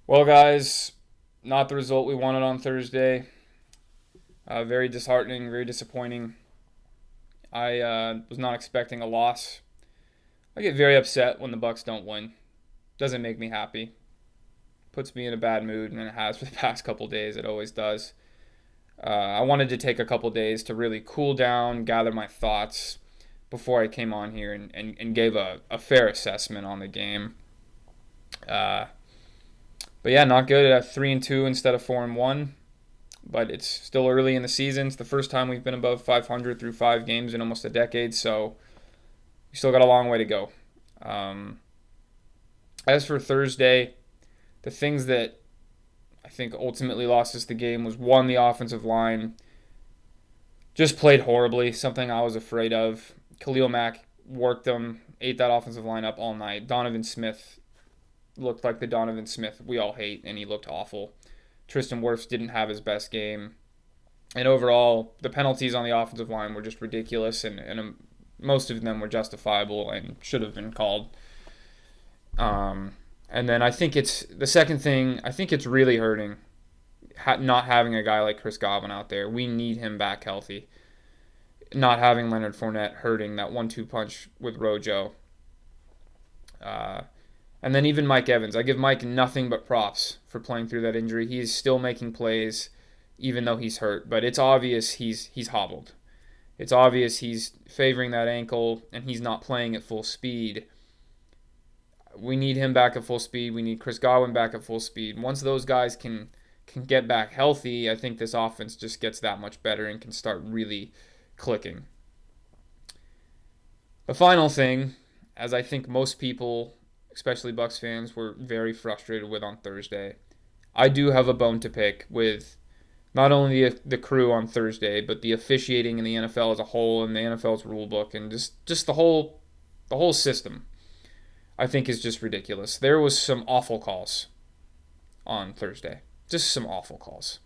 Well, guys, not the result we wanted on Thursday. Very disheartening, very disappointing. I was not expecting a loss. I get very upset when the Bucs don't win. Doesn't make me happy. Puts me in a bad mood, and it has for the past couple days. It always does. I wanted to take a couple days to really cool down, gather my thoughts before I came on here and gave a fair assessment on the game. Uh, but yeah, not good at 3-2 instead of 4-1. But it's still early in the season. It's the first time we've been above 500 through 5 games in almost a decade, so we still got a long way to go. Um, as for Thursday, the things that I think ultimately lost us the game was one, the offensive line just played horribly, something I was afraid of. Khalil Mack worked them, ate that offensive line up all night. Donovan Smith looked like the Donovan Smith we all hate, and he looked awful. Tristan Wirfs didn't have his best game. And overall, the penalties on the offensive line were just ridiculous, and most of them were justifiable and should have been called. And then I think it's the second thing. I think it's really hurting not having a guy like Chris Godwin out there. We need him back healthy. Not having Leonard Fournette hurting that 1-2 punch with Rojo. Uh, and then even Mike Evans. I give Mike nothing but props for playing through that injury. He is still making plays even though he's hurt, but it's obvious he's hobbled. It's obvious he's favoring that ankle and he's not playing at full speed. We need him back at full speed. We need Chris Godwin back at full speed. Once those guys can get back healthy, I think this offense just gets that much better and can start really clicking. The final thing, as I think most people, especially Bucs fans, were very frustrated with on Thursday, I do have a bone to pick with not only the crew on Thursday, but the officiating in the NFL as a whole and the NFL's rule book and just the whole system. I think is just ridiculous. There was some awful calls on Thursday. Just some awful calls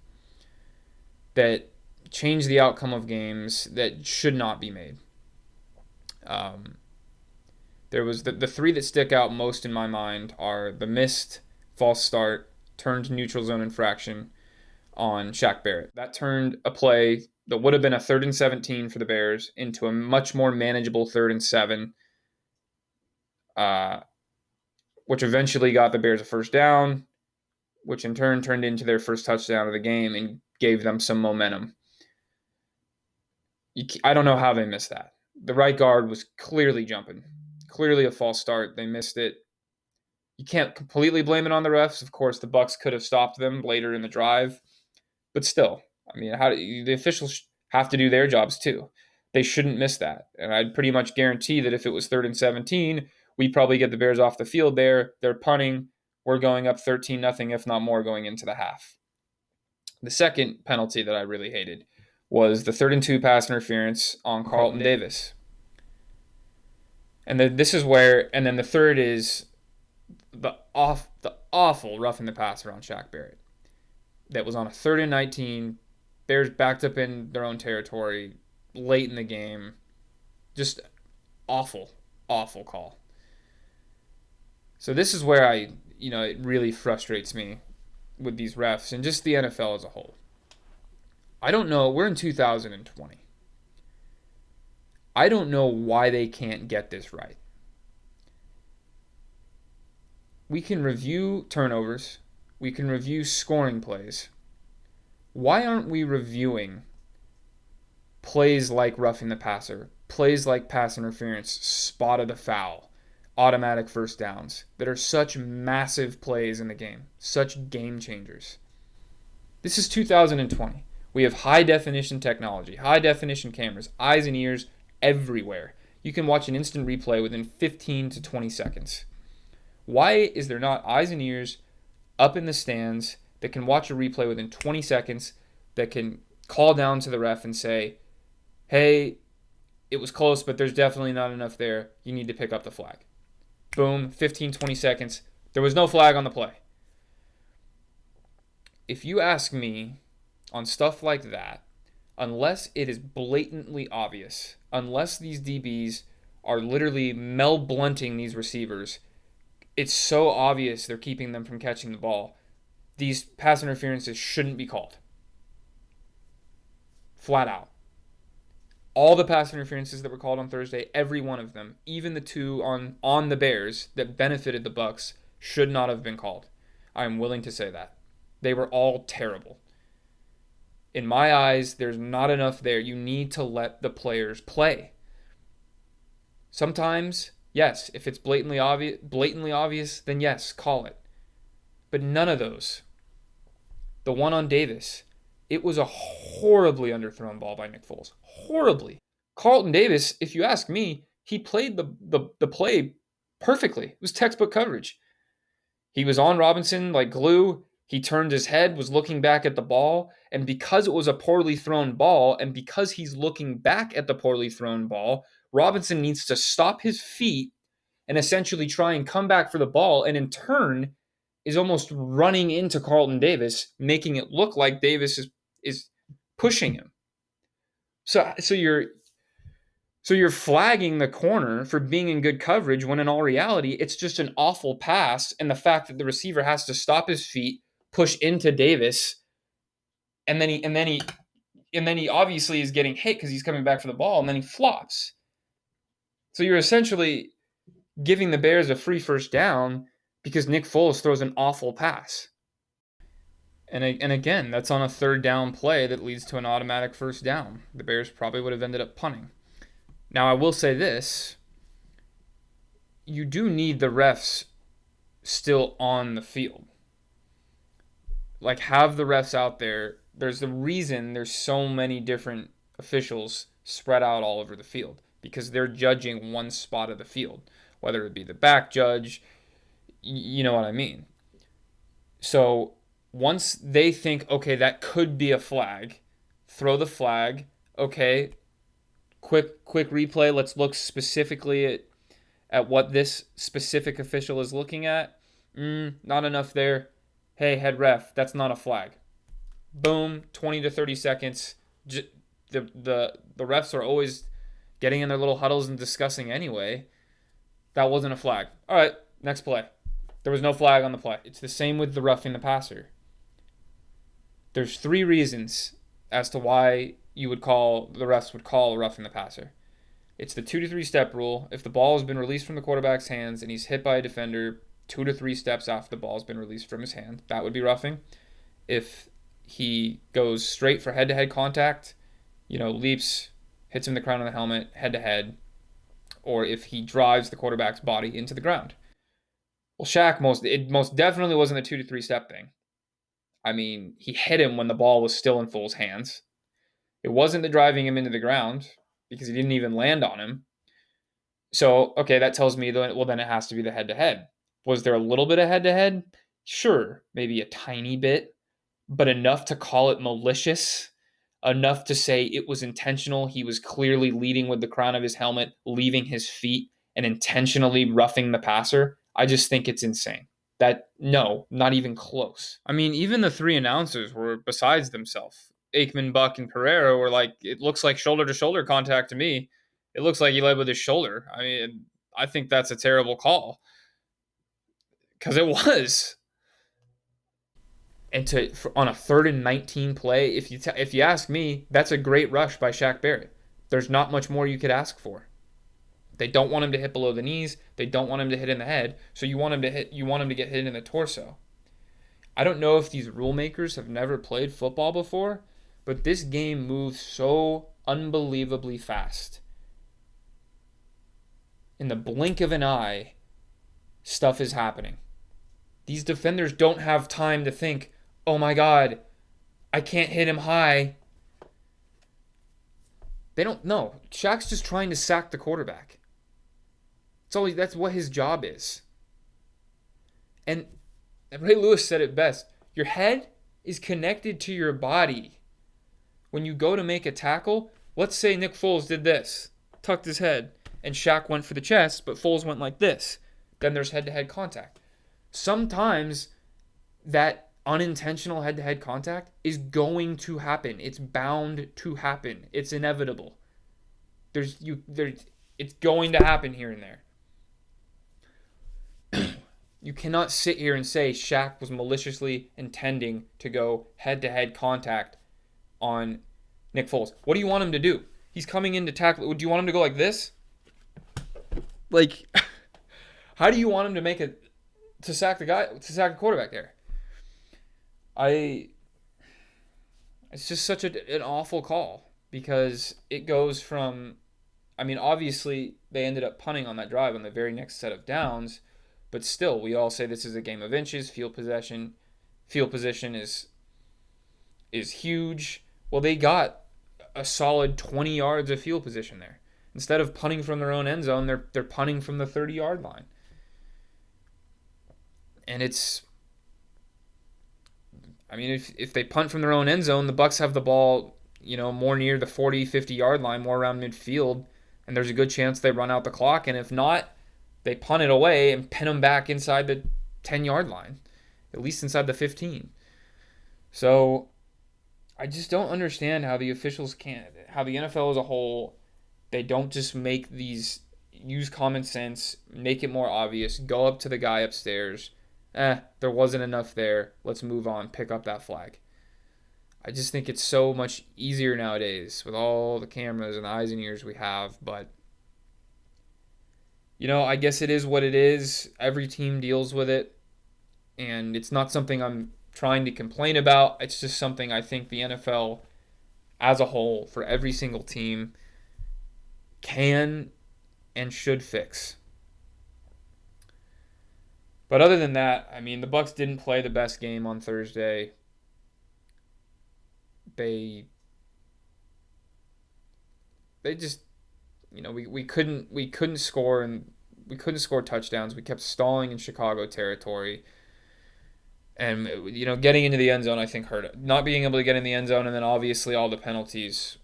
that change the outcome of games that should not be made. Um, there was the three that stick out most in my mind are the missed false start, turned neutral zone infraction on Shaq Barrett. That turned a play that would have been a 3rd and 17 for the Bears into a much more manageable 3rd and 7, uh, which eventually got the Bears a first down, which in turn turned into their first touchdown of the game and gave them some momentum. I don't know how they missed that. The right guard was clearly jumping, clearly a false start. They missed it. You can't completely blame it on the refs. Of course, the Bucs could have stopped them later in the drive, but still, I mean, the officials have to do their jobs too. They shouldn't miss that, and I'd pretty much guarantee that if it was 3rd and 17, we probably get the Bears off the field there. They're punting. We're going up 13-0, if not more, going into the half. The second penalty that I really hated was the 3rd and 2 pass interference on Carlton Davis. And this is where, and then the third is the awful roughing the passer on Shaq Barrett. That was on a 3rd and 19. Bears backed up in their own territory late in the game. Just awful, awful call. So this is where it really frustrates me with these refs and just the NFL as a whole. I don't know. We're in 2020. I don't know why they can't get this right. We can review turnovers. We can review scoring plays. Why aren't we reviewing plays like roughing the passer, plays like pass interference, spot of the foul, automatic first downs that are such massive plays in the game, such game changers? This is 2020. We have high definition technology, high definition cameras, eyes and ears everywhere. You can watch an instant replay within 15 to 20 seconds. Why is there not eyes and ears up in the stands that can watch a replay within 20 seconds that can call down to the ref and say, hey, it was close, but there's definitely not enough there. You need to pick up the flag. Boom, 15, 20 seconds. There was no flag on the play. If you ask me on stuff like that, unless it is blatantly obvious, unless these DBs are literally Mel Blunting these receivers, it's so obvious they're keeping them from catching the ball. these pass interferences shouldn't be called. Flat out. All the pass interferences that were called on Thursday, every one of them, even the two on the Bears that benefited the Bucs, should not have been called. I am willing to say that. They were all terrible. In my eyes, there's not enough there. You need to let the players play. Sometimes, yes, if it's blatantly obvious, then yes, call it. But none of those. The one on Davis, it was a horribly underthrown ball by Nick Foles. Horribly. Carlton Davis, if you ask me, he played the play perfectly. It was textbook coverage. He was on Robinson like glue. He turned his head, was looking back at the ball, and because it was a poorly thrown ball, and because he's looking back at the poorly thrown ball, Robinson needs to stop his feet and essentially try and come back for the ball, and in turn is almost running into Carlton Davis, making it look like Davis is pushing him. So you're flagging the corner for being in good coverage when in all reality it's just an awful pass, and the fact that the receiver has to stop his feet, push into Davis, and then he obviously is getting hit because he's coming back for the ball, and then he flops. So you're essentially giving the Bears a free first down because Nick Foles throws an awful pass. And again, that's on a third down play that leads to an automatic first down. The Bears probably would have ended up punting. Now, I will say this. You do need the refs still on the field. Like, have the refs out there. There's the reason there's so many different officials spread out all over the field, because they're judging one spot of the field, whether it be the back judge, you know what I mean. So once they think, okay, that could be a flag, throw the flag. Okay, quick replay. Let's look specifically at what this specific official is looking at. Not enough there. Hey, head ref, that's not a flag. Boom, 20 to 30 seconds. The refs are always getting in their little huddles and discussing anyway. That wasn't a flag. All right, next play. There was no flag on the play. It's the same with the roughing the passer. There's 3 reasons as to why the refs would call a roughing the passer. It's the 2 to 3 step rule. If the ball has been released from the quarterback's hands and he's hit by a defender 2 to 3 steps after the ball has been released from his hand, that would be roughing. If he goes straight for head-to-head contact, leaps, hits him in the crown of the helmet, head-to-head, or if he drives the quarterback's body into the ground. Well, Shaq most definitely wasn't a 2 to 3 step thing. I mean, he hit him when the ball was still in Foles' hands. It wasn't the driving him into the ground because he didn't even land on him. So, okay, that tells me that, well, then it has to be the head-to-head. Was there a little bit of head-to-head? Sure, maybe a tiny bit, but enough to call it malicious, enough to say it was intentional. He was clearly leading with the crown of his helmet, leaving his feet, and intentionally roughing the passer. I just think it's insane. No, not even close. I mean, even the 3 announcers were besides themselves. Aikman, Buck, and Pereira were like, it looks like shoulder-to-shoulder contact to me. It looks like he led with his shoulder. I mean, I think that's a terrible call. Because it was. And on a 3rd and 19 play, if you ask me, that's a great rush by Shaq Barrett. There's not much more you could ask for. They don't want him to hit below the knees. They don't want him to hit in the head. So you want him to get hit in the torso. I don't know if these rule makers have never played football before, but this game moves so unbelievably fast. In the blink of an eye, stuff is happening. These defenders don't have time to think, oh my God, I can't hit him high. They don't know. Shaq's just trying to sack the quarterback. That's what his job is. And Ray Lewis said it best. Your head is connected to your body. When you go to make a tackle, let's say Nick Foles did this, tucked his head, and Shaq went for the chest, but Foles went like this. Then there's head-to-head contact. Sometimes that unintentional head-to-head contact is going to happen. It's bound to happen. It's inevitable. It's going to happen here and there. You cannot sit here and say Shaq was maliciously intending to go head-to-head contact on Nick Foles. What do you want him to do? He's coming in to tackle. Do you want him to go like this? Like, how do you want him to make it to sack the quarterback there? It's just such an awful call because it goes from, I mean, obviously they ended up punting on that drive on the very next set of downs, but still, we all say this is a game of inches. Field position is huge. Well, they got a solid 20 yards of field position there. Instead of punting from their own end zone, they're punting from the 30-yard line. And it's, I mean, if they punt from their own end zone, the Bucs have the ball, more near the 40, 50-yard line, more around midfield, and there's a good chance they run out the clock. And if not, they punt it away and pin them back inside the 10-yard line, at least inside the 15. So I just don't understand how the officials how the NFL as a whole, they don't just use common sense, make it more obvious, go up to the guy upstairs. There wasn't enough there. Let's move on. Pick up that flag. I just think it's so much easier nowadays with all the cameras and the eyes and ears we have. But, I guess it is what it is. Every team deals with it. And it's not something I'm trying to complain about. It's just something I think the NFL as a whole, for every single team, can and should fix. But other than that, I mean, the Bucs didn't play the best game on Thursday. They just, we couldn't score, and we couldn't score touchdowns. We kept stalling in Chicago territory. And, getting into the end zone, I think, hurt it. Not being able to get in the end zone, and then obviously all the penalties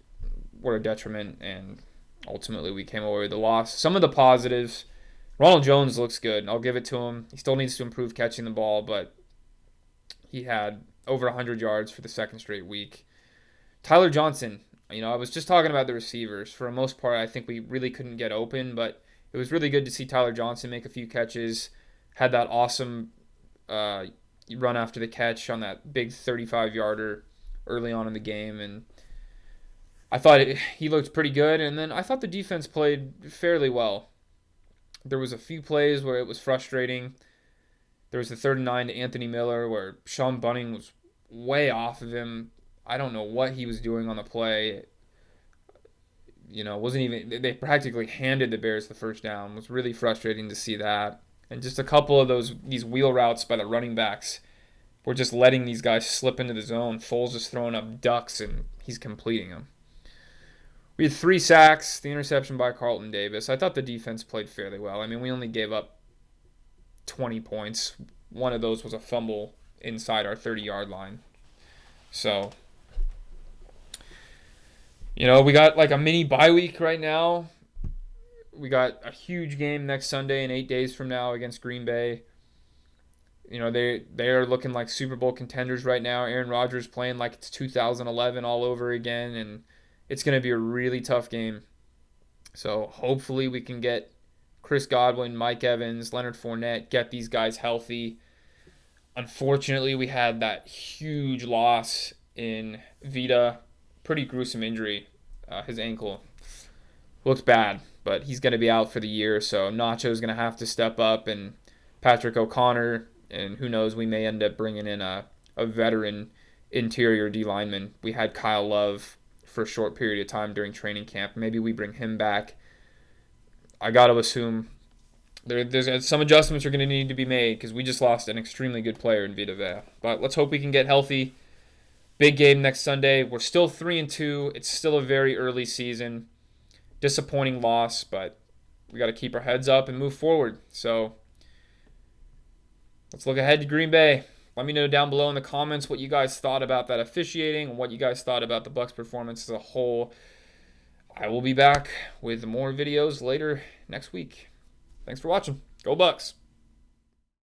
were a detriment, and ultimately we came away with the loss. Some of the positives, Ronald Jones looks good. I'll give it to him. He still needs to improve catching the ball, but he had over 100 yards for the second straight week. Tyler Johnson, I was just talking about the receivers. For the most part, I think we really couldn't get open, but it was really good to see Tyler Johnson make a few catches. Had that awesome run after the catch on that big 35-yarder early on in the game, and I thought he looked pretty good. And then I thought the defense played fairly well. There was a few plays where it was frustrating. There was the 3rd and 9 to Anthony Miller where Sean Bunning was way off of him. I don't know what he was doing on the play. Wasn't even, they practically handed the Bears the first down. It was really frustrating to see that. And just a couple of these wheel routes by the running backs were just letting these guys slip into the zone. Foles is throwing up ducks and he's completing them. We had 3 sacks, the interception by Carlton Davis. I thought the defense played fairly well. I mean, we only gave up 20 points. One of those was a fumble inside our 30-yard line. So, we got like a mini bye week right now. We got a huge game next Sunday and 8 days from now against Green Bay. They are looking like Super Bowl contenders right now. Aaron Rodgers playing like it's 2011 all over again, and it's going to be a really tough game. So hopefully we can get Chris Godwin, Mike Evans, Leonard Fournette, get these guys healthy. Unfortunately, we had that huge loss in Vita. Pretty gruesome injury. His ankle looks bad, but he's going to be out for the year. So Nacho's going to have to step up, and Patrick O'Connor, and who knows, we may end up bringing in a veteran interior D lineman. We had Kyle Love for a short period of time during training camp. Maybe we bring him back. I got to assume there's some adjustments are going to need to be made because we just lost an extremely good player in Vita Vea. But let's hope we can get healthy. Big game next Sunday. We're still 3-2. It's still a very early season. Disappointing loss, but we got to keep our heads up and move forward. So let's look ahead to Green Bay. Let me know down below in the comments what you guys thought about that officiating and what you guys thought about the Bucs performance as a whole. I will be back with more videos later next week. Thanks for watching. Go Bucs!